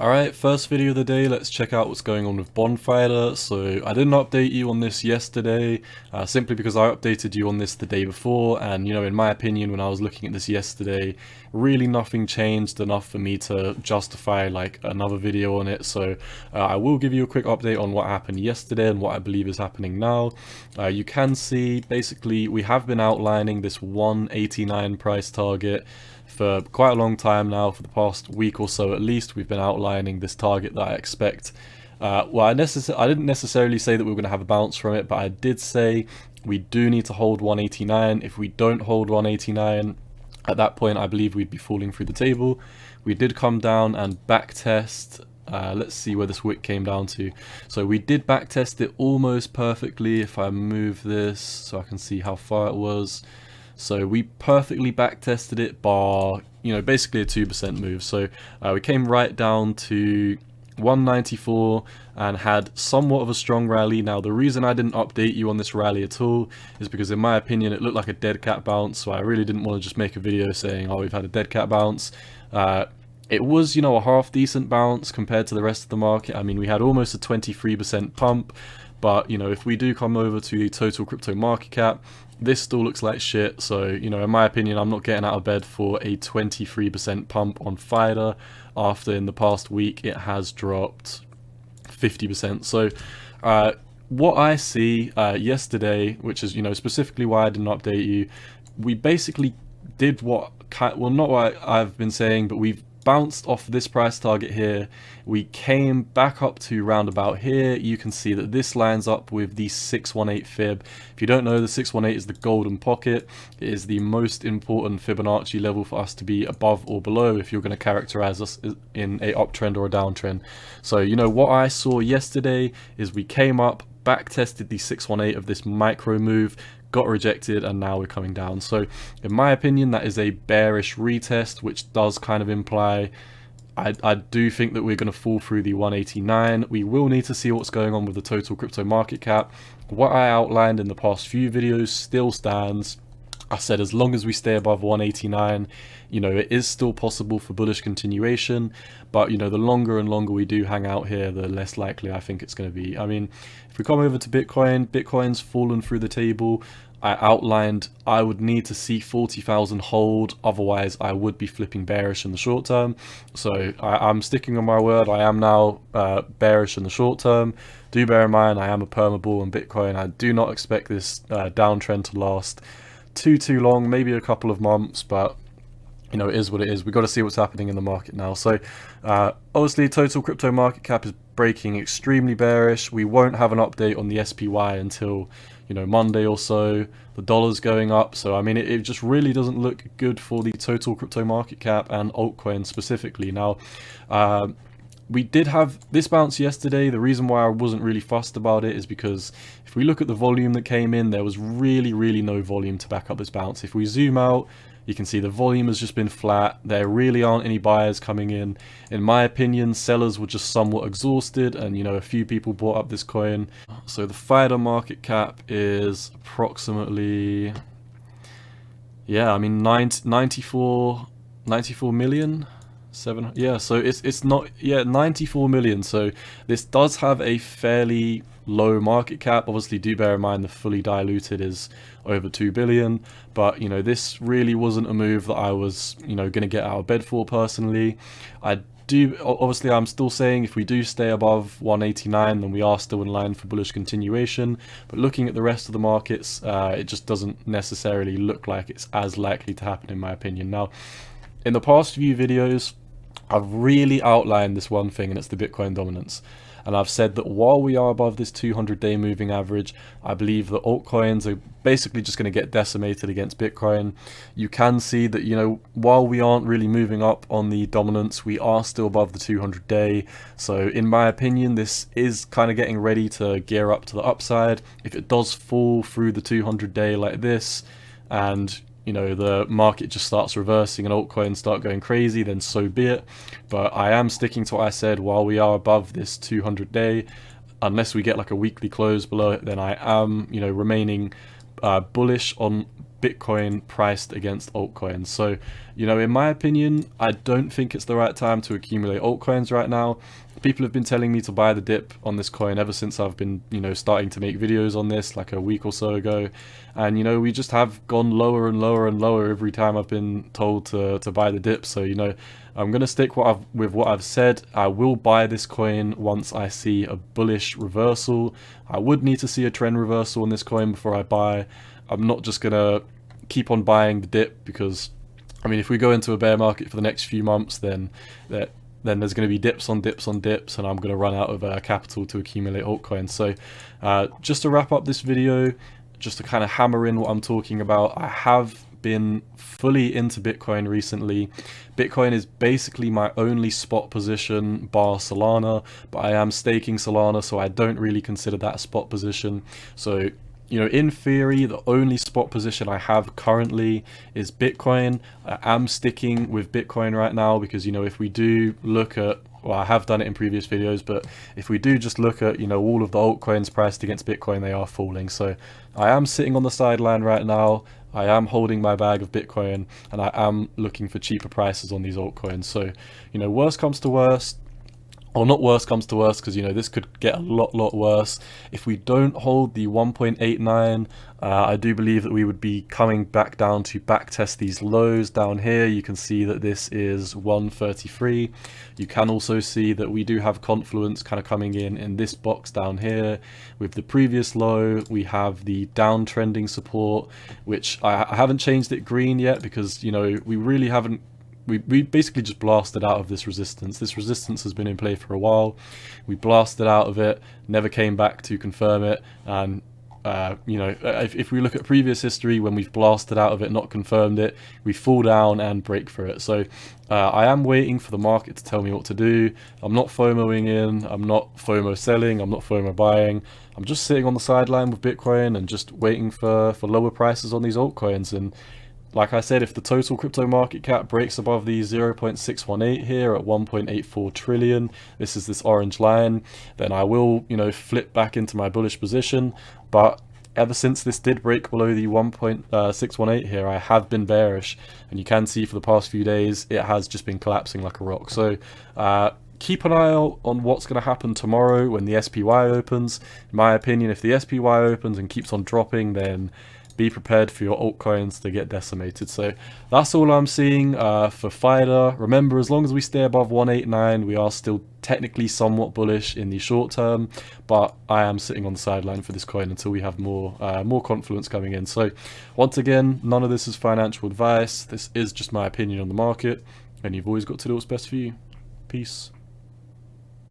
Alright, first video of the day, let's check out what's going on with Bonfida. So I didn't update you on this yesterday, simply because I updated you on this the day before, and in my opinion, when I was looking at this yesterday, really nothing changed enough for me to justify like another video on it. So I will give you a quick update on what happened yesterday and what I believe is happening now. You can see, basically, we have been outlining this 189 price target for quite a long time now. For the past week or so at least, we've been outlining this target that I expect. Well, I didn't necessarily say that we were going to have a bounce from it, but I did say we do need to hold 189. If we don't hold 189, at that point I believe we'd be falling through the table. We did come down and back test. Let's see where this wick came down to. So we did back test it almost perfectly. If I move this so I can see how far it was. So we perfectly back tested it bar, basically a 2% move. So we came right down to 194 and had somewhat of a strong rally. Now, the reason I didn't update you on this rally at all is because, in my opinion, it looked like a dead cat bounce. So I really didn't want to just make a video saying, oh, we've had a dead cat bounce. It was, a half decent bounce compared to the rest of the market. I mean, we had almost a 23% pump. But, if we do come over to the total crypto market cap, this still looks like shit. So, in my opinion, I'm not getting out of bed for a 23% pump on FIDA after in the past week it has dropped 50%. So, what I see yesterday, which is, specifically why I didn't update you, we basically did not what I've been saying, but we've bounced off this price target here. We came back up to round about here. You can see that this lines up with the 618 fib. If you don't know, the 618 is the golden pocket. It is the most important Fibonacci level for us to be above or below if you're going to characterize us in a uptrend or a downtrend. So what I saw yesterday is we came up, back tested the 618 of this micro move, got rejected, and now we're coming down. So in my opinion, that is a bearish retest, which does kind of imply I do think that we're going to fall through the 189. We will need to see what's going on with the total crypto market cap. What I outlined in the past few videos still stands. I said as long as we stay above 189, it is still possible for bullish continuation, but the longer and longer we do hang out here, the less likely I think it's going to be. I mean, if we come over to Bitcoin's fallen through the table. I outlined I would need to see 40,000 hold, otherwise I would be flipping bearish in the short term. So I'm sticking on my word. I am now bearish in the short term. Do bear in mind I am a perma bull on Bitcoin. I do not expect this downtrend to last too long, maybe a couple of months, but it is what it is. We've got to see what's happening in the market now. So obviously total crypto market cap is breaking extremely bearish. We won't have an update on the SPY until Monday or so. The dollar's going up, so I mean it just really doesn't look good for the total crypto market cap and altcoins specifically. Now we did have this bounce yesterday. The reason why I wasn't really fussed about it is because if we look at the volume that came in, there was really no volume to back up this bounce. If we zoom out, you can see the volume has just been flat. There really aren't any buyers coming in. In my opinion, sellers were just somewhat exhausted, and a few people bought up this coin. So the FIDA market cap is approximately, yeah, I mean 94 million. So it's not, yeah, 94 million. So this does have a fairly low market cap. Obviously, do bear in mind the fully diluted is over 2 billion, but this really wasn't a move that I was going to get out of bed for personally. Obviously I'm still saying if we do stay above 189, then we are still in line for bullish continuation, but looking at the rest of the markets, it just doesn't necessarily look like it's as likely to happen, in my opinion. Now, in the past few videos, I've really outlined this one thing, and it's the Bitcoin dominance. And I've said that while we are above this 200-day moving average, I believe that altcoins are basically just going to get decimated against Bitcoin. You can see that, while we aren't really moving up on the dominance, we are still above the 200-day. So in my opinion, this is kind of getting ready to gear up to the upside. If it does fall through the 200-day like this, and the market just starts reversing and altcoins start going crazy, then so be it. But I am sticking to what I said. While we are above this 200-day, unless we get like a weekly close below it, then I am, remaining bullish on Bitcoin priced against altcoins. So, you know, in my opinion, I don't think it's the right time to accumulate altcoins right now. People have been telling me to buy the dip on this coin ever since I've been, you know, starting to make videos on this like a week or so ago. And, you know, we just have gone lower and lower and lower every time I've been told to buy the dip. So, you know, I'm going to stick with what I've said. I will buy this coin once I see a bullish reversal. I would need to see a trend reversal on this coin before I buy. I'm not just going to keep on buying the dip because, I mean, if we go into a bear market for the next few months, then there's going to be dips on dips on dips, and I'm going to run out of capital to accumulate altcoins. So just to wrap up this video, just to kind of hammer in what I'm talking about, I have been fully into Bitcoin recently. Bitcoin is basically my only spot position bar Solana, but I am staking Solana, so I don't really consider that a spot position. So, you know, in theory, the only spot position I have currently is Bitcoin. I am sticking with Bitcoin right now because, you know, if we do look at, well, I have done it in previous videos, but if we do just look at, you know, all of the altcoins priced against Bitcoin, they are falling. So I am sitting on the sideline right now. I am holding my bag of Bitcoin, and I am looking for cheaper prices on these altcoins. So, you know, worst comes to worst, or not worst comes to worst, because, you know, this could get a lot worse. If we don't hold the 1.89, I do believe that we would be coming back down to backtest these lows down here. You can see that this is 133. You can also see that we do have confluence kind of coming in this box down here. With the previous low, we have the downtrending support, which I haven't changed it green yet because, you know, we really haven't. We basically just blasted out of this resistance. This resistance has been in play for a while. We blasted out of it, never came back to confirm it. And, you know, if we look at previous history, when we've blasted out of it, not confirmed it, we fall down and break for it. So I am waiting for the market to tell me what to do. I'm not FOMOing in. I'm not FOMO selling. I'm not FOMO buying. I'm just sitting on the sideline with Bitcoin and just waiting for lower prices on these altcoins. And like I said, if the total crypto market cap breaks above the 0.618 here at 1.84 trillion, this is this orange line, then I will, you know, flip back into my bullish position. But ever since this did break below the 1.618 here, I have been bearish, and you can see for the past few days it has just been collapsing like a rock. So keep an eye out on what's going to happen tomorrow when the SPY opens. In my opinion, if the SPY opens and keeps on dropping, then be prepared for your altcoins to get decimated. So that's all I'm seeing for FIDA. Remember, as long as we stay above 189, we are still technically somewhat bullish in the short term, but I am sitting on the sideline for this coin until we have more confluence coming in. So once again, none of this is financial advice. This is just my opinion on the market, and you've always got to do what's best for you. Peace.